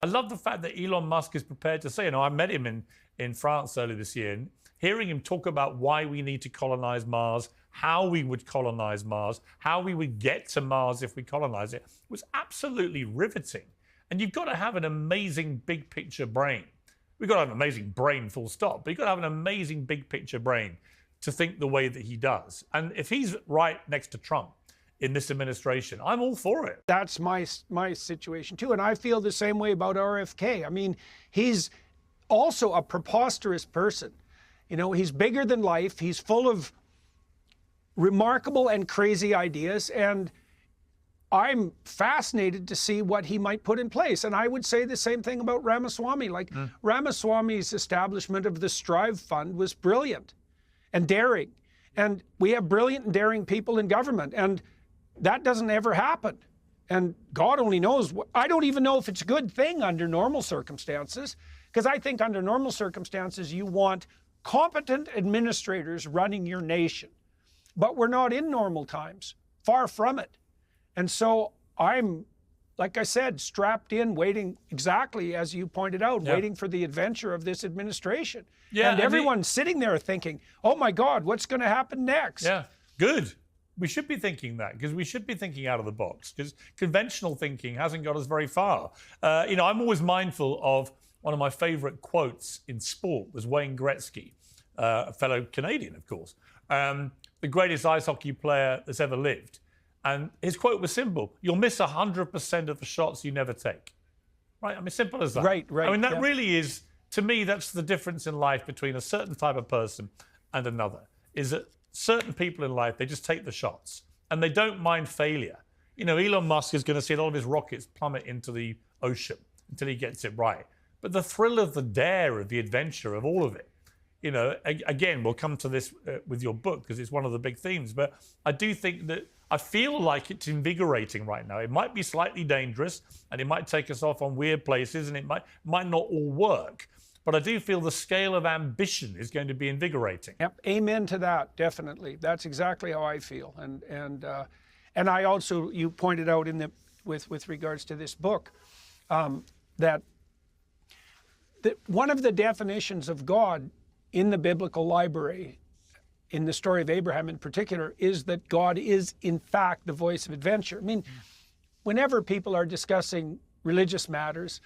I love the fact that Elon Musk is prepared to say, I met him in France earlier this year, and hearing him talk about why we need to colonize Mars, how we would colonize Mars, how we would get to Mars if we colonize it, was absolutely riveting. And you've got to have an amazing big picture brain. We've got to have an amazing brain, full stop, but you've got to have an amazing big picture brain to think the way that he does. And if he's right next to Trump in this administration, I'm all for it. That's my situation too. And I feel the same way about RFK. I mean, he's also a preposterous person. He's bigger than life. He's full of remarkable and crazy ideas. And I'm fascinated to see what he might put in place. And I would say the same thing about Ramaswamy. Ramaswamy's establishment of the Strive Fund was brilliant and daring. And we have brilliant and daring people in government. And that doesn't ever happen. And God only knows. I don't even know if it's a good thing under normal circumstances, because I think under normal circumstances, you want competent administrators running your nation. But we're not in normal times, far from it. And so I'm, like I said, strapped in, waiting exactly as you pointed out, waiting for the adventure of this administration. Yeah, and everyone's sitting there thinking, oh my God, what's going to happen next? Yeah, good. We should be thinking that, because we should be thinking out of the box, because conventional thinking hasn't got us very far. I'm always mindful of one of my favorite quotes in sport was Wayne Gretzky, a fellow Canadian, of course, the greatest ice hockey player that's ever lived. And his quote was simple: you'll miss 100% of the shots you never take. Right? I mean, simple as that. Right. I mean, that really is, to me, that's the difference in life between a certain type of person and another, is that certain people in life, they just take the shots and they don't mind failure. Elon Musk is going to see a lot of his rockets plummet into the ocean until he gets it right. But the thrill of the dare, of the adventure, of all of it, again, we'll come to this with your book because it's one of the big themes, but I do think that I feel like it's invigorating right now. It might be slightly dangerous and it might take us off on weird places and it might not all work, but I do feel the scale of ambition is going to be invigorating. Yep, amen to that, definitely. That's exactly how I feel. And I also, you pointed out with regards to this book, that one of the definitions of God in the biblical library, in the story of Abraham in particular, is that God is, in fact, the voice of adventure. I mean, whenever people are discussing religious matters,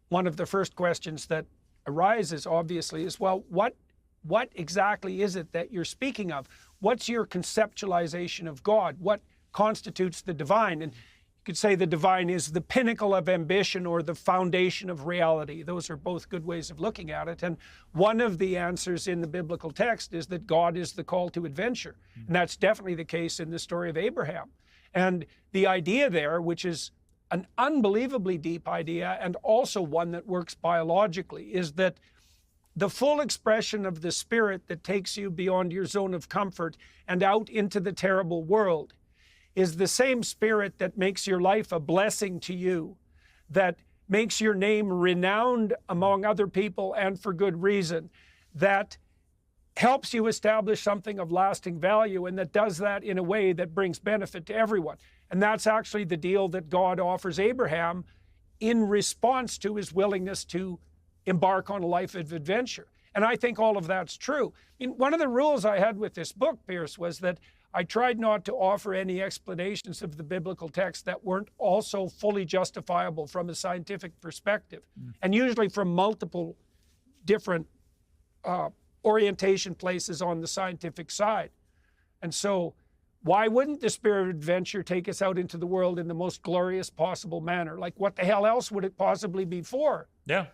one of the first questions that arises, obviously, is, well, what exactly is it that you're speaking of? What's your conceptualization of God? What constitutes the divine? And you could say the divine is the pinnacle of ambition or the foundation of reality. Those are both good ways of looking at it. And one of the answers in the biblical text is that God is the call to adventure. And that's definitely the case in the story of Abraham. And the idea there, which is an unbelievably deep idea and also one that works biologically, is that the full expression of the spirit that takes you beyond your zone of comfort and out into the terrible world is the same spirit that makes your life a blessing to you, that makes your name renowned among other people and for good reason, that helps you establish something of lasting value, and that does that in a way that brings benefit to everyone. And that's actually the deal that God offers Abraham in response to his willingness to embark on a life of adventure. And I think all of that's true. I mean, one of the rules I had with this book, Pierce, was that I tried not to offer any explanations of the biblical text that weren't also fully justifiable from a scientific perspective, and usually from multiple different orientation places on the scientific side. And so why wouldn't the spirit of adventure take us out into the world in the most glorious possible manner? Like, what the hell else would it possibly be for? Yeah,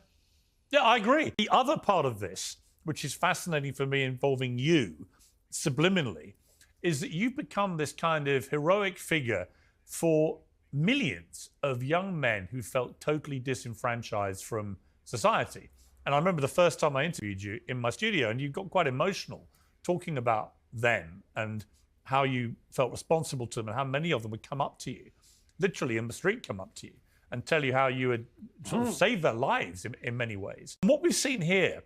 I agree. The other part of this, which is fascinating for me, involving you subliminally, is that you become this kind of heroic figure for millions of young men who felt totally disenfranchised from society. And I remember the first time I interviewed you in my studio, and you got quite emotional talking about them and how you felt responsible to them and how many of them would come up to you, literally in the street come up to you and tell you how you had sort of saved their lives in many ways. And what we've seen here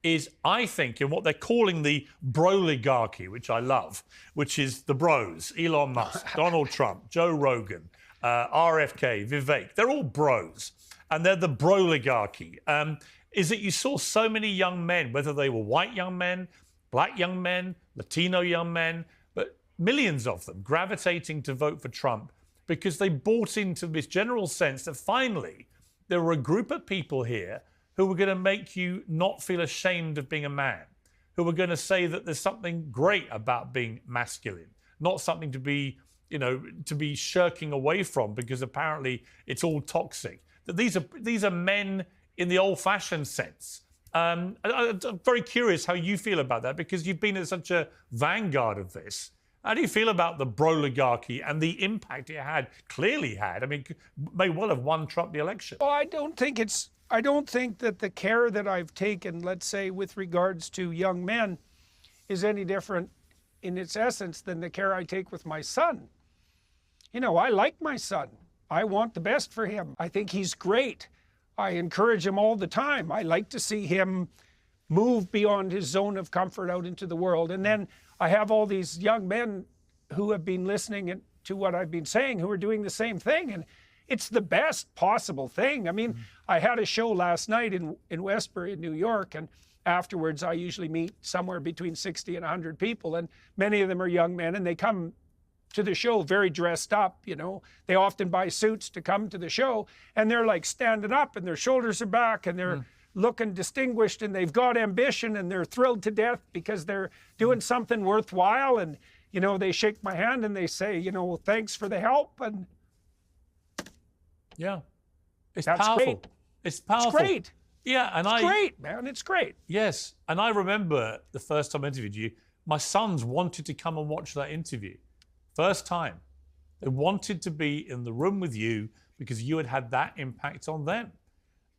is, I think, in what they're calling the broligarchy, which I love, which is the bros: Elon Musk, Donald Trump, Joe Rogan, RFK, Vivek. They're all bros. and they're the broligarchy. Is that you saw so many young men, whether they were white young men, black young men, Latino young men, but millions of them gravitating to vote for Trump because they bought into this general sense that finally there were a group of people here who were going to make you not feel ashamed of being a man, who were going to say that there's something great about being masculine, not something to be, to be shirking away from because apparently it's all toxic. That these are men in the old-fashioned sense. I'm very curious how you feel about that because you've been at such a vanguard of this. How do you feel about the broligarchy and the impact it clearly had? I mean, may well have won Trump the election. Well, I don't think that the care that I've taken, let's say, with regards to young men is any different in its essence than the care I take with my son. I like my son. I want the best for him. I think he's great. I encourage him all the time. I like to see him move beyond his zone of comfort out into the world. And then I have all these young men who have been listening to what I've been saying, who are doing the same thing. And it's the best possible thing. I mean, I had a show last night in Westbury in New York, and afterwards I usually meet somewhere between 60 and 100 people, and many of them are young men, and they come to the show very dressed up, They often buy suits to come to the show, and they're like standing up, and their shoulders are back, and they're looking distinguished, and they've got ambition, and they're thrilled to death because they're doing something worthwhile, and, they shake my hand and they say, thanks for the help, and yeah, it's that's powerful. great. It's powerful. It's great. Yeah, it's great, man. It's great. Yes, and I remember the first time I interviewed you, my sons wanted to come and watch that interview. First time. They wanted to be in the room with you because you had had that impact on them.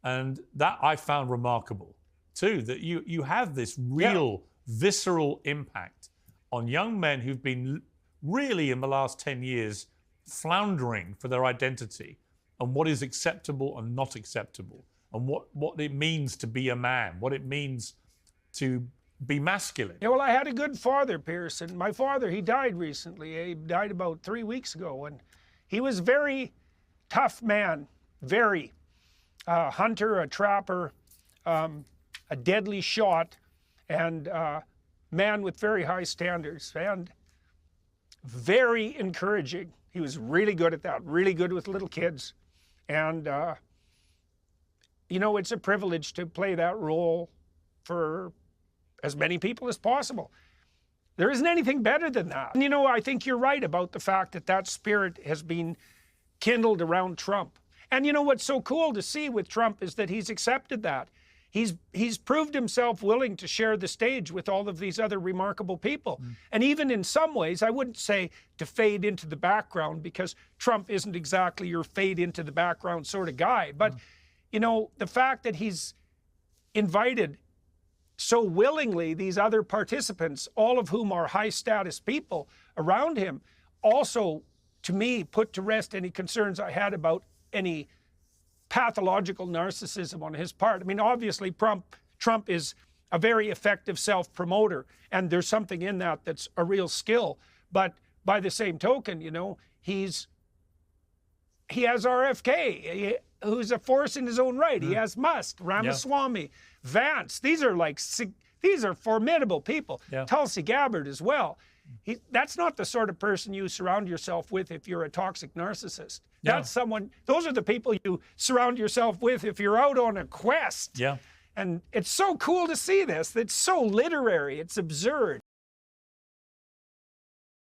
And that I found remarkable too, that you have this real visceral impact on young men who've been really in the last 10 years floundering for their identity and what is acceptable and not acceptable, and what it means to be a man, what it means to be masculine. Yeah, well, I had a good father, Pearson. My father, he died recently. He died about 3 weeks ago, and he was a very tough man, very. A hunter, a trapper, a deadly shot, and man with very high standards, and very encouraging. He was really good at that, really good with little kids. And, it's a privilege to play that role for as many people as possible. There isn't anything better than that. And, I think you're right about the fact that that spirit has been kindled around Trump. And what's so cool to see with Trump is that he's accepted that. He's proved himself willing to share the stage with all of these other remarkable people. And even in some ways, I wouldn't say to fade into the background, because Trump isn't exactly your fade into the background sort of guy. But, the fact that he's invited so willingly these other participants, all of whom are high status people around him, also, to me, put to rest any concerns I had about any pathological narcissism on his part. I mean, obviously, Trump is a very effective self-promoter, and there's something in that that's a real skill. But by the same token, he has RFK, who's a force in his own right. He has Musk, Ramaswamy, Vance. These are formidable people. Tulsi Gabbard as well. That's not the sort of person you surround yourself with if you're a toxic narcissist. Those are the people you surround yourself with if you're out on a quest. And it's so cool to see this. It's so literary. It's absurd.